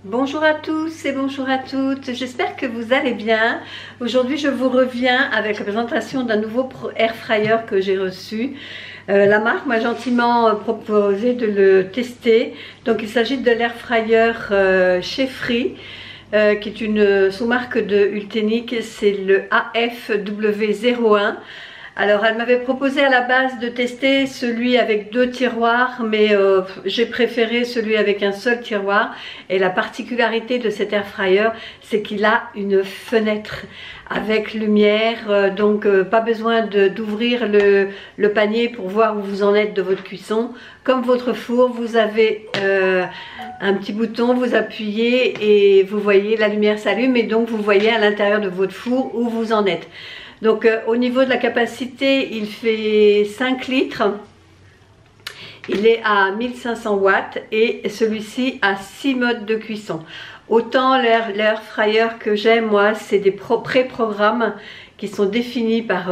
Bonjour à tous et bonjour à toutes, j'espère que vous allez bien. Aujourd'hui je vous reviens avec la présentation d'un nouveau air fryer que j'ai reçu. La marque m'a gentiment proposé de le tester. Donc il s'agit de l'air fryer chez Free, qui est une sous-marque de Ultenic, c'est le AFW01. Alors elle m'avait proposé à la base de tester celui avec 2 tiroirs, mais j'ai préféré celui avec un seul tiroir. Et la particularité de cet air fryer, c'est qu'il a une fenêtre avec lumière, donc pas besoin d'ouvrir le panier pour voir où vous en êtes de votre cuisson. Comme votre four, vous avez un petit bouton, vous appuyez et vous voyez la lumière s'allume, et donc vous voyez à l'intérieur de votre four où vous en êtes. Donc au niveau de la capacité, il fait 5 litres, il est à 1500 watts et celui-ci a 6 modes de cuisson. Autant l'air fryer que j'ai, moi, c'est des pré-programmes qui sont définis par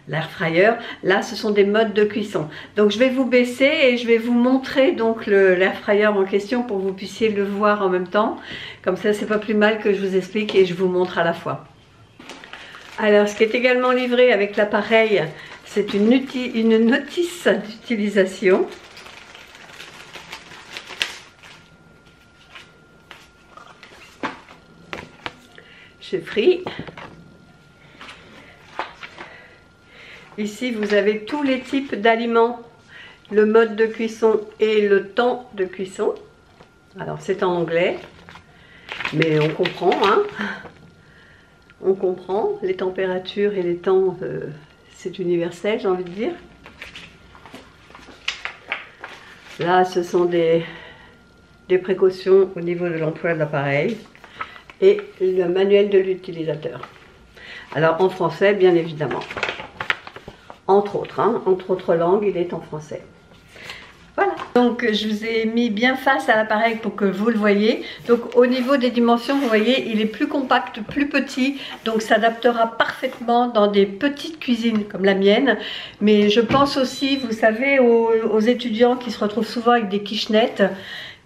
l'air fryer. Là, ce sont des modes de cuisson. Donc je vais vous baisser et je vais vous montrer donc l'air fryer en question pour que vous puissiez le voir en même temps. Comme ça, c'est pas plus mal que je vous explique et je vous montre à la fois. Alors, ce qui est également livré avec l'appareil, c'est une notice d'utilisation. Chez Free. Ici, vous avez tous les types d'aliments, le mode de cuisson et le temps de cuisson. Alors, c'est en anglais, mais on comprend, hein. On comprend les températures et les temps, c'est universel, j'ai envie de dire. Là, ce sont des précautions au niveau de l'emploi de l'appareil et le manuel de l'utilisateur. Alors en français, bien évidemment. Entre autres langues, il est en français. Voilà, donc je vous ai mis bien face à l'appareil pour que vous le voyez. Donc au niveau des dimensions, vous voyez, il est plus compact, plus petit, donc s'adaptera parfaitement dans des petites cuisines comme la mienne. Mais je pense aussi, vous savez, aux étudiants qui se retrouvent souvent avec des kitchenettes,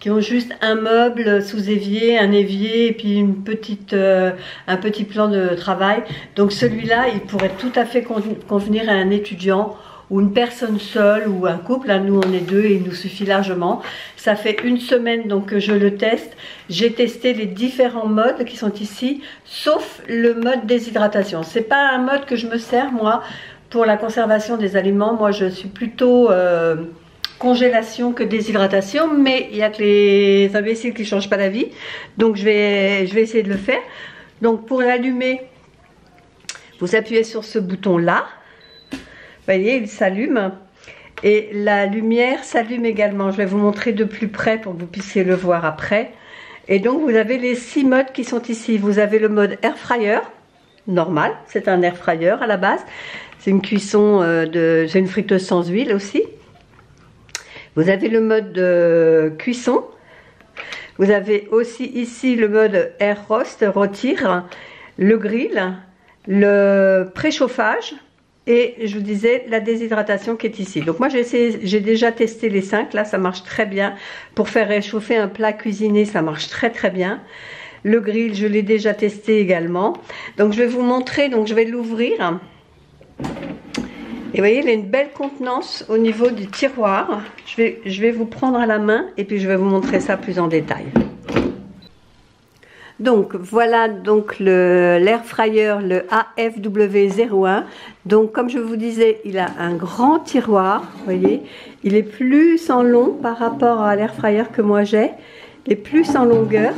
qui ont juste un meuble sous évier, un évier et puis un petit plan de travail. Donc celui-là, il pourrait tout à fait convenir à un étudiant ou une personne seule ou un couple. Là, nous on est deux et il nous suffit largement. Ça fait une semaine donc que je le teste. J'ai testé les différents modes qui sont ici, sauf le mode déshydratation. C'est pas un mode que je me sers moi pour la conservation des aliments. Moi je suis plutôt congélation que déshydratation, mais il y a que les imbéciles qui changent pas d'avis, donc je vais essayer de le faire. Donc pour l'allumer, vous appuyez sur ce bouton là. Vous voyez, il s'allume et la lumière s'allume également. Je vais vous montrer de plus près pour que vous puissiez le voir après. Et donc vous avez les 6 modes qui sont ici. Vous avez le mode air fryer normal, c'est un air fryer à la base. C'est une cuisson c'est une friteuse sans huile aussi. Vous avez le mode de cuisson. Vous avez aussi ici le mode air roast, rôtir, le grill, le préchauffage. Et je vous disais la déshydratation qui est ici. Donc moi j'ai déjà testé les 5, là ça marche très bien. Pour faire réchauffer un plat cuisiné, ça marche très très bien. Le grill, je l'ai déjà testé également. Donc je vais vous montrer, donc je vais l'ouvrir. Et vous voyez, il a une belle contenance au niveau du tiroir. Je vais vous prendre à la main et puis je vais vous montrer ça plus en détail. Donc voilà donc l'air fryer, le AFW01. Donc comme je vous disais, il a un grand tiroir, vous voyez, il est plus en long par rapport à l'air fryer que moi j'ai, il est plus en longueur.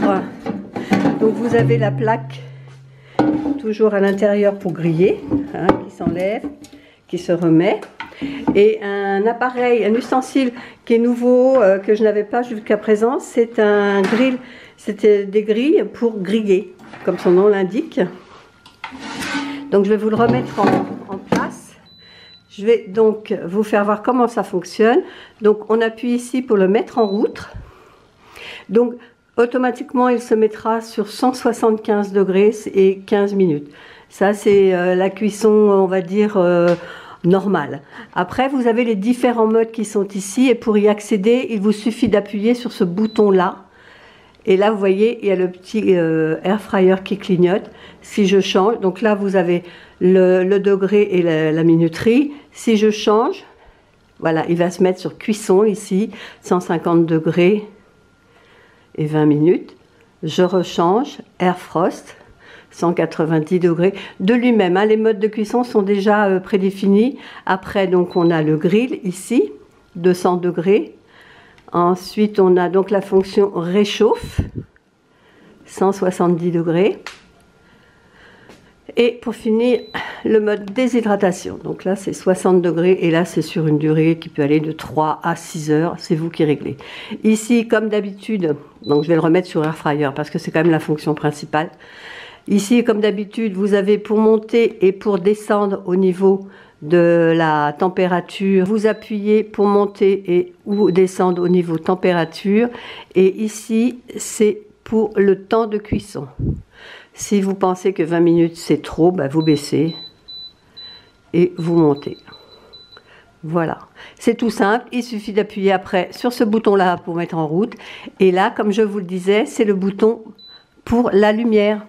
Donc vous avez la plaque toujours à l'intérieur pour griller, hein, qui s'enlève, qui se remet. Et un appareil, un ustensile qui est nouveau, que je n'avais pas jusqu'à présent, c'est un grill. C'était des grilles pour griller, comme son nom l'indique. Donc je vais vous le remettre en place. Je vais donc vous faire voir comment ça fonctionne. Donc on appuie ici pour le mettre en route. Donc automatiquement il se mettra sur 175 degrés et 15 minutes. Ça c'est la cuisson, on va dire, normale. Après vous avez les différents modes qui sont ici et pour y accéder il vous suffit d'appuyer sur ce bouton là. Et là, vous voyez, il y a le petit air fryer qui clignote. Si je change, donc là, vous avez le degré et la minuterie. Si je change, voilà, il va se mettre sur cuisson ici, 150 degrés et 20 minutes. Je rechange, air frost, 190 degrés de lui-même. Hein. Les modes de cuisson sont déjà prédéfinis. Après, donc, on a le grill ici, 200 degrés. Ensuite, on a donc la fonction réchauffe, 170 degrés. Et pour finir, le mode déshydratation. Donc là, c'est 60 degrés et là, c'est sur une durée qui peut aller de 3 à 6 heures. C'est vous qui réglez. Ici, comme d'habitude, donc je vais le remettre sur air fryer parce que c'est quand même la fonction principale. Ici, comme d'habitude, vous avez pour monter et pour descendre au niveau de la température, vous appuyez pour monter et ou descendre au niveau température. Et ici, c'est pour le temps de cuisson. Si vous pensez que 20 minutes c'est trop, bah vous baissez et vous montez. Voilà, c'est tout simple, il suffit d'appuyer après sur ce bouton-là pour mettre en route. Et là, comme je vous le disais, c'est le bouton pour la lumière.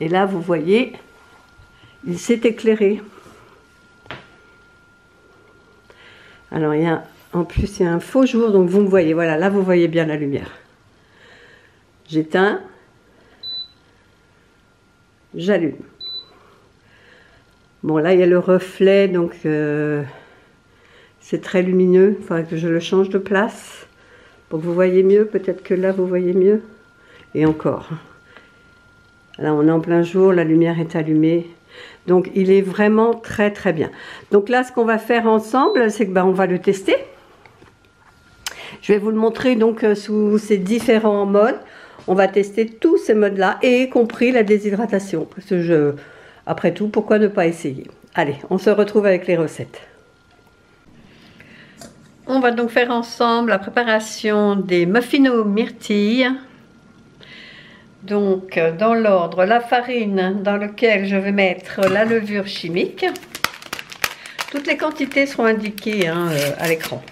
Et là, vous voyez, il s'est éclairé. Alors, en plus, il y a un faux jour, donc vous me voyez. Voilà, là, vous voyez bien la lumière. J'éteins. J'allume. Bon, là, il y a le reflet, donc c'est très lumineux. Il faudrait que je le change de place pour que vous voyez mieux. Peut-être que là, vous voyez mieux. Et encore. Là, on est en plein jour, la lumière est allumée. Donc, il est vraiment très, très bien. Donc là, ce qu'on va faire ensemble, c'est que on va le tester. Je vais vous le montrer donc sous ces différents modes. On va tester tous ces modes-là, y compris la déshydratation. Parce que après tout, pourquoi ne pas essayer? Allez, on se retrouve avec les recettes. On va donc faire ensemble la préparation des muffins aux myrtilles. Donc, dans l'ordre, la farine dans laquelle je vais mettre la levure chimique. Toutes les quantités seront indiquées à l'écran.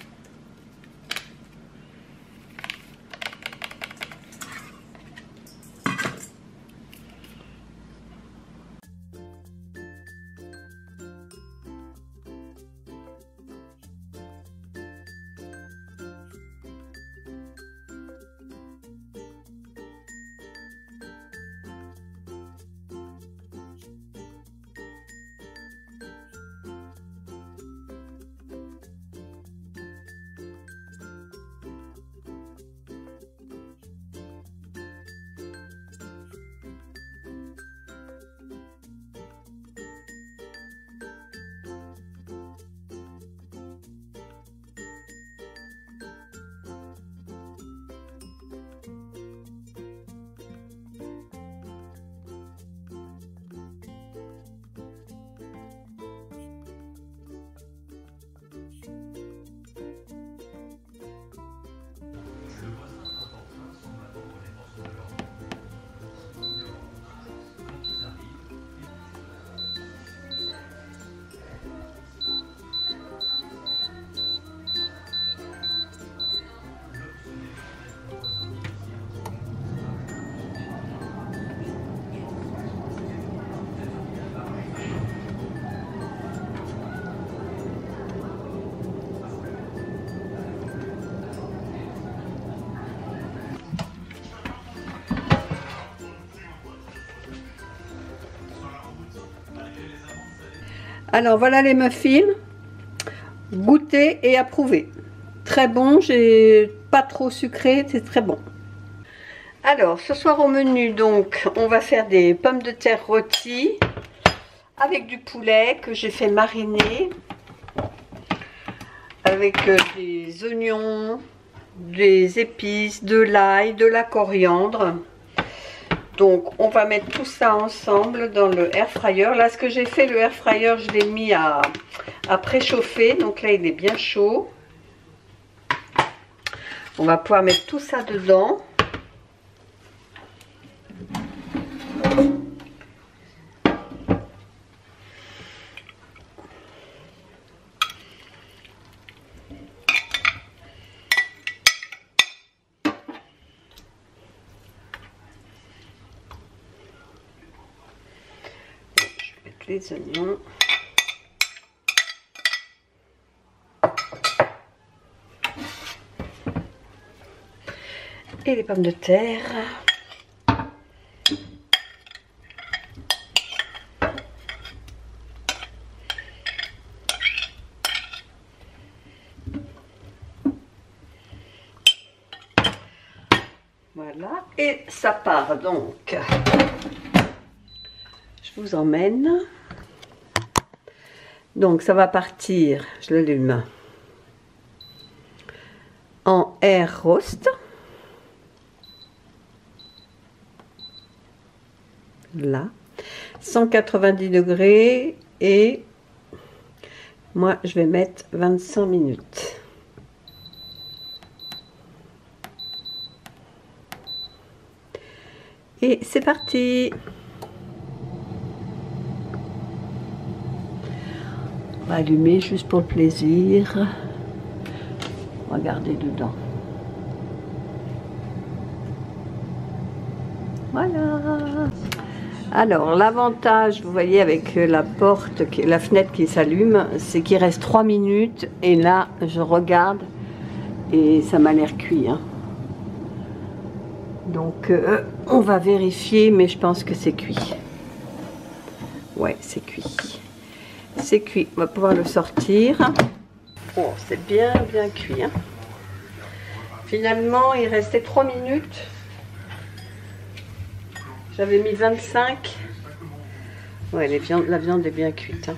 Alors voilà les muffins, goûtés et approuvés. Très bon, j'ai pas trop sucré, c'est très bon. Alors ce soir au menu, donc on va faire des pommes de terre rôties avec du poulet que j'ai fait mariner, avec des oignons, des épices, de l'ail, de la coriandre. Donc on va mettre tout ça ensemble dans le air fryer. Là ce que j'ai fait, le air fryer, je l'ai mis à préchauffer. Donc là il est bien chaud. On va pouvoir mettre tout ça dedans. les oignons. Et les pommes de terre. Voilà, et ça part donc. Je vous emmène. Donc ça va partir, je l'allume, en air roast. Là, 190 degrés et moi je vais mettre 25 minutes. Et c'est parti. On va allumer juste pour le plaisir. Regardez dedans. Voilà. Alors l'avantage, vous voyez, avec la porte, la fenêtre qui s'allume, c'est qu'il reste 3 minutes et là je regarde et ça m'a l'air cuit. Hein. Donc on va vérifier, mais je pense que c'est cuit. Ouais, c'est cuit. C'est cuit, on va pouvoir le sortir. Oh, c'est bien cuit. Hein. Finalement, il restait 3 minutes. J'avais mis 25. Ouais, la viande est bien cuite. Hein.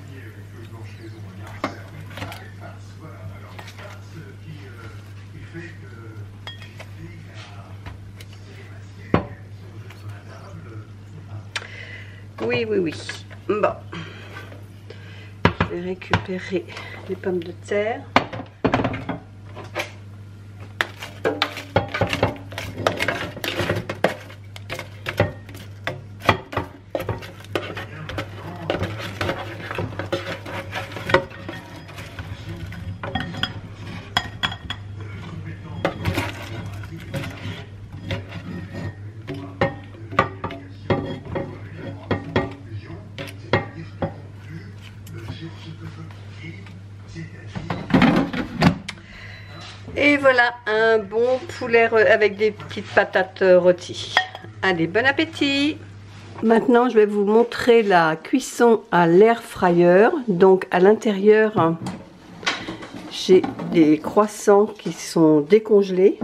Oui. Bon. Je vais récupérer les pommes de terre. Et voilà un bon poulet avec des petites patates rôties. Allez, bon appétit! Maintenant, je vais vous montrer la cuisson à l'air fryer. Donc, à l'intérieur, j'ai des croissants qui sont décongelés.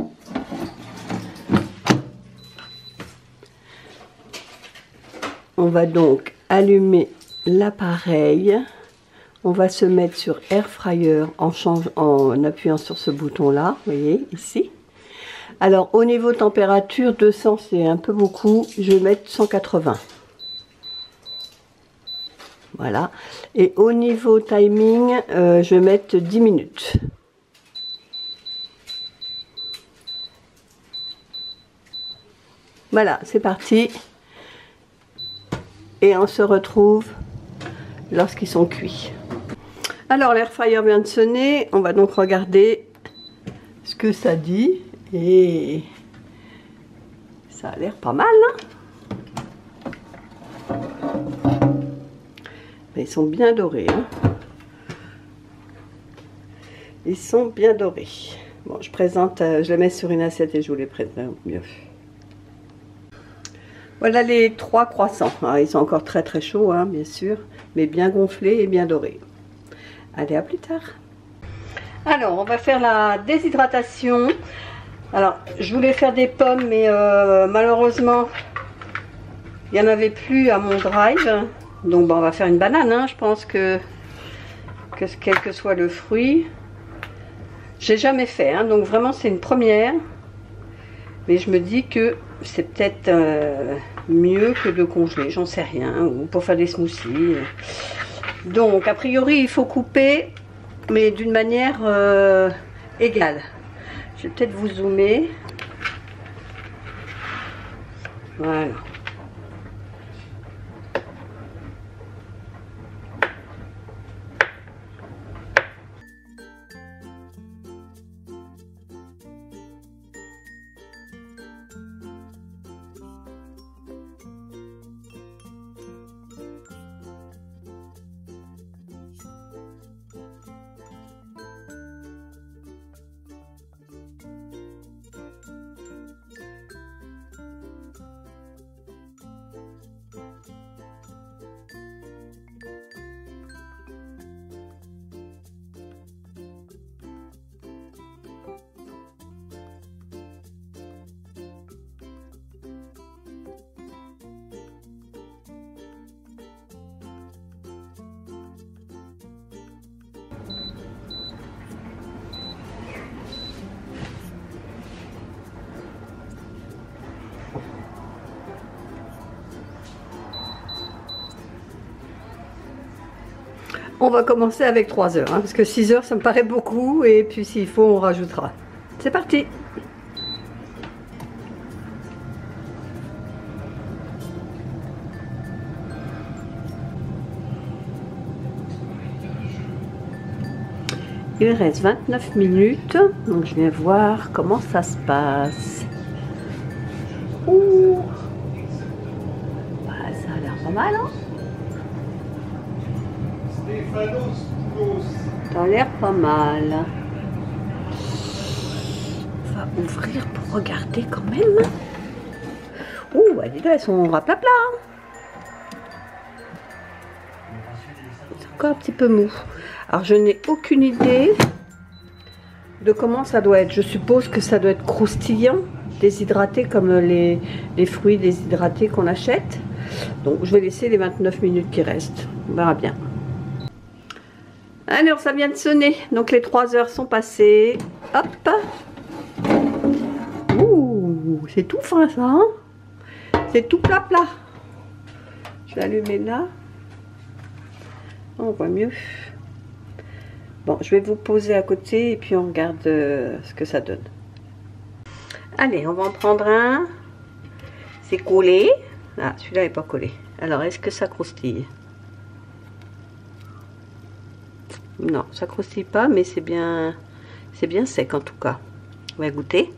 On va donc allumer l'appareil. On va se mettre sur Air Fryer en appuyant sur ce bouton-là, vous voyez, ici. Alors, au niveau température, 200, c'est un peu beaucoup. Je vais mettre 180. Voilà. Et au niveau timing, je vais mettre 10 minutes. Voilà, c'est parti. Et on se retrouve lorsqu'ils sont cuits. Alors l'air fryer vient de sonner, on va donc regarder ce que ça dit et ça a l'air pas mal. Hein, mais ils sont bien dorés. Hein. Ils sont bien dorés. Bon, je présente, je les mets sur une assiette et je vous les présente mieux. Voilà les 3 croissants. Alors, ils sont encore très chauds, hein, bien sûr, mais bien gonflés et bien dorés. Allez, à plus tard. Alors, on va faire la déshydratation. Alors, je voulais faire des pommes, mais malheureusement, il n'y en avait plus à mon drive. Donc, bon, on va faire une banane, hein. Je pense que quel que soit le fruit. J'ai jamais fait, hein, donc vraiment, c'est une première. Mais je me dis que c'est peut-être mieux que de congeler, j'en sais rien, ou pour faire des smoothies. Donc, a priori, il faut couper, mais d'une manière égale. Je vais peut-être vous zoomer. Voilà. On va commencer avec 3 heures, hein, parce que 6 heures ça me paraît beaucoup, et puis s'il faut on rajoutera. C'est parti! Il reste 29 minutes, donc je viens voir comment ça se passe. Ouh. Bah, ça a l'air pas mal, hein? Ça a l'air pas mal. On va ouvrir pour regarder quand même. Ouh, elles sont raplapla. C'est encore un petit peu mou. Alors je n'ai aucune idée de comment ça doit être. Je suppose que ça doit être croustillant, déshydraté comme les fruits déshydratés qu'on achète. Donc je vais laisser les 29 minutes qui restent. On verra bien. Alors ça vient de sonner. Donc les 3 heures sont passées. Hop. Ouh, c'est tout fin ça. Hein, c'est tout plat plat. Je vais allumer là. On voit mieux. Bon, je vais vous poser à côté et puis on regarde ce que ça donne. Allez, on va en prendre un. C'est collé. Ah, celui-là n'est pas collé. Alors, est-ce que ça croustille? Non, ça croustille pas, mais c'est bien sec en tout cas. On va goûter.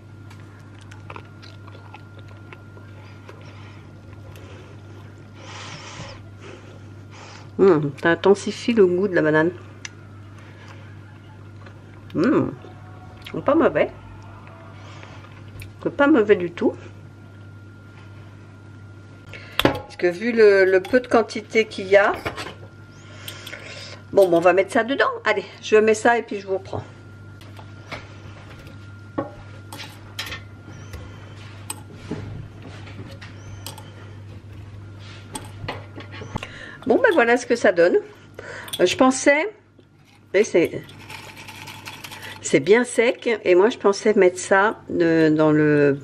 Ça intensifie le goût de la banane. Pas mauvais. Pas mauvais du tout. Parce que vu le peu de quantité qu'il y a, bon, on va mettre ça dedans. Allez, je mets ça et puis je vous reprends. Bon, ben voilà ce que ça donne. Je pensais, c'est bien sec, et moi je pensais mettre ça dans le,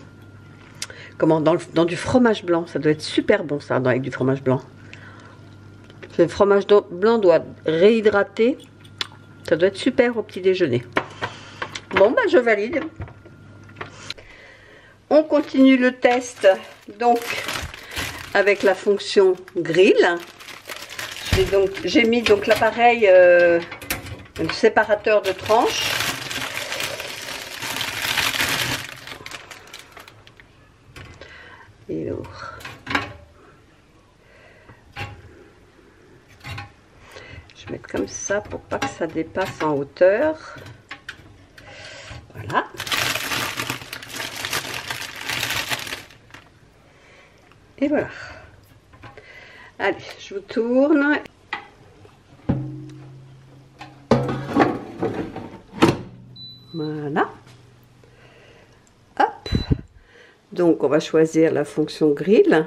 dans du fromage blanc. Ça doit être super bon ça, avec du fromage blanc. Le fromage blanc doit réhydrater. Ça doit être super au petit déjeuner. Bon, ben je valide. On continue le test donc avec la fonction grill. J'ai mis donc l'appareil, le séparateur de tranches. Et lourd. Je vais mettre comme ça pour pas que ça dépasse en hauteur. Voilà. Et voilà. Allez, je vous tourne. Voilà. Hop. Donc, on va choisir la fonction grill.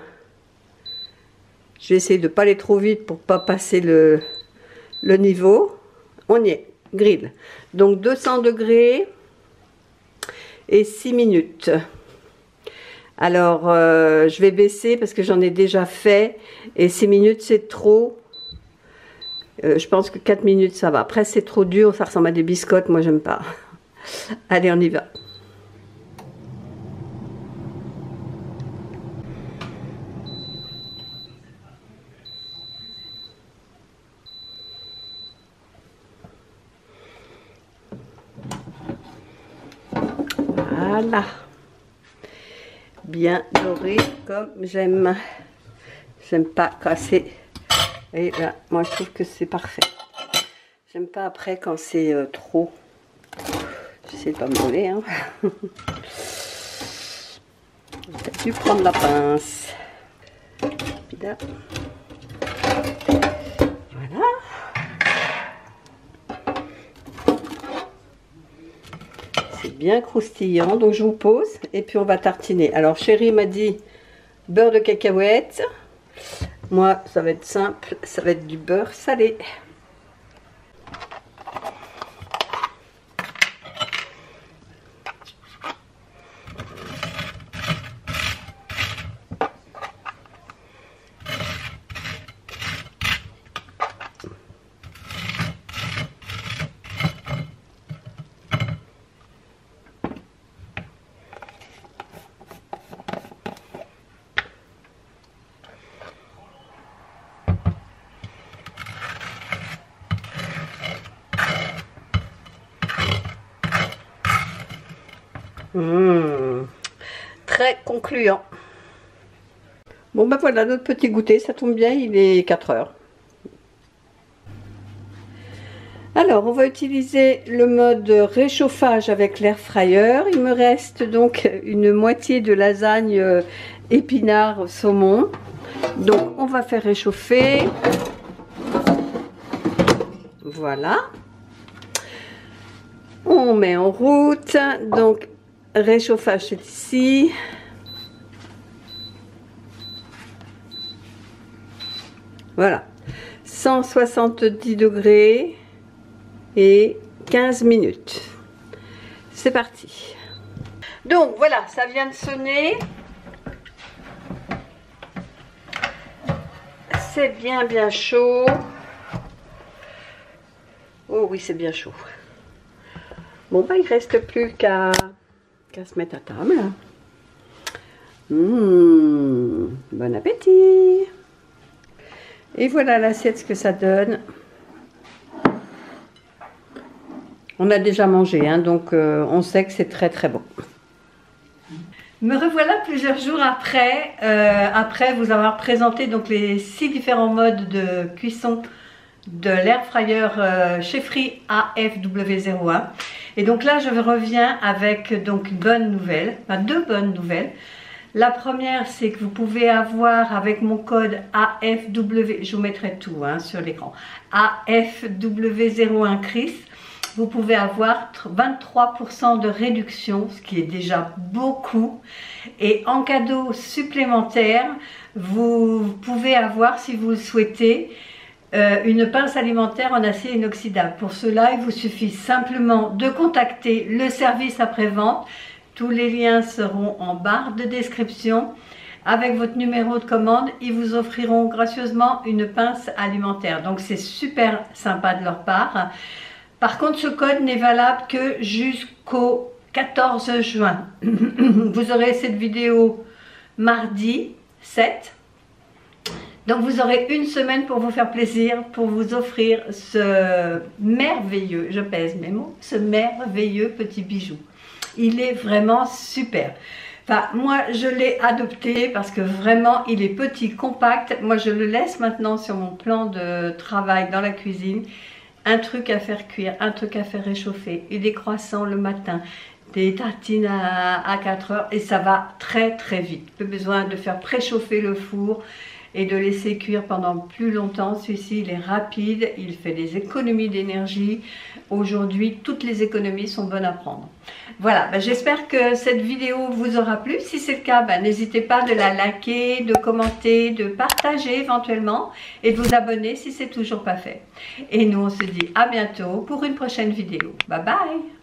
Je vais essayer de ne pas aller trop vite pour ne pas passer le niveau. On y est. Grill. Donc, 200 degrés et 6 minutes. Alors, je vais baisser parce que j'en ai déjà fait. Et 6 minutes, c'est trop. Je pense que 4 minutes, ça va. Après, c'est trop dur. Ça ressemble à des biscottes. Moi, j'aime pas. Allez, on y va. Voilà. Bien doré comme j'aime. J'aime pas casser. Et là, moi je trouve que c'est parfait. J'aime pas après quand c'est trop. J'essaie de pas me brûler. Hein. J'ai dû prendre la pince. Puis là. Voilà. C'est bien croustillant. Donc je vous pose et puis on va tartiner. Alors chérie m'a dit beurre de cacahuète. Moi, ça va être simple, ça va être du beurre salé. Très concluant. Bon ben voilà notre petit goûter, ça tombe bien, il est 4 heures. Alors on va utiliser le mode réchauffage avec l'air fryer. Il me reste donc une moitié de lasagne épinard saumon. Donc on va faire réchauffer. Voilà. On met en route. Donc réchauffage c'est ici. Voilà. 170 degrés et 15 minutes. C'est parti. Donc voilà, ça vient de sonner. C'est bien chaud. Oh oui, c'est bien chaud. Bon, bah, il reste plus qu'à se mettre à table. Bon appétit. Et voilà l'assiette, ce que ça donne. On a déjà mangé, hein, donc on sait que c'est très bon. Me revoilà plusieurs jours après vous avoir présenté donc les 6 différents modes de cuisson de l'air fryer chez Free AFW01. Et donc là je reviens avec donc une bonne nouvelle, enfin 2 bonnes nouvelles. La première, c'est que vous pouvez avoir avec mon code AFW, je vous mettrai tout hein, sur l'écran, AFW01 Chris, vous pouvez avoir 23% de réduction, ce qui est déjà beaucoup. Et en cadeau supplémentaire, vous pouvez avoir, si vous le souhaitez, une pince alimentaire en acier inoxydable. Pour cela, il vous suffit simplement de contacter le service après-vente. Tous les liens seront en barre de description. Avec votre numéro de commande, ils vous offriront gracieusement une pince alimentaire. Donc c'est super sympa de leur part. Par contre, ce code n'est valable que jusqu'au 14 juin. Vous aurez cette vidéo mardi 7. Donc vous aurez une semaine pour vous faire plaisir, pour vous offrir ce merveilleux, je pèse mes mots, ce merveilleux petit bijou. Il est vraiment super. Enfin, moi, je l'ai adopté parce que vraiment, il est petit, compact. Moi, je le laisse maintenant sur mon plan de travail dans la cuisine. Un truc à faire cuire, un truc à faire réchauffer, et des croissants le matin, des tartines à 4 heures, et ça va très vite. Plus besoin de faire préchauffer le four et de laisser cuire pendant plus longtemps. Celui-ci, il est rapide, il fait des économies d'énergie. Aujourd'hui, toutes les économies sont bonnes à prendre. Voilà, j'espère que cette vidéo vous aura plu. Si c'est le cas, n'hésitez pas de la liker, de commenter, de partager éventuellement et de vous abonner si c'est toujours pas fait. Et nous, on se dit à bientôt pour une prochaine vidéo. Bye bye!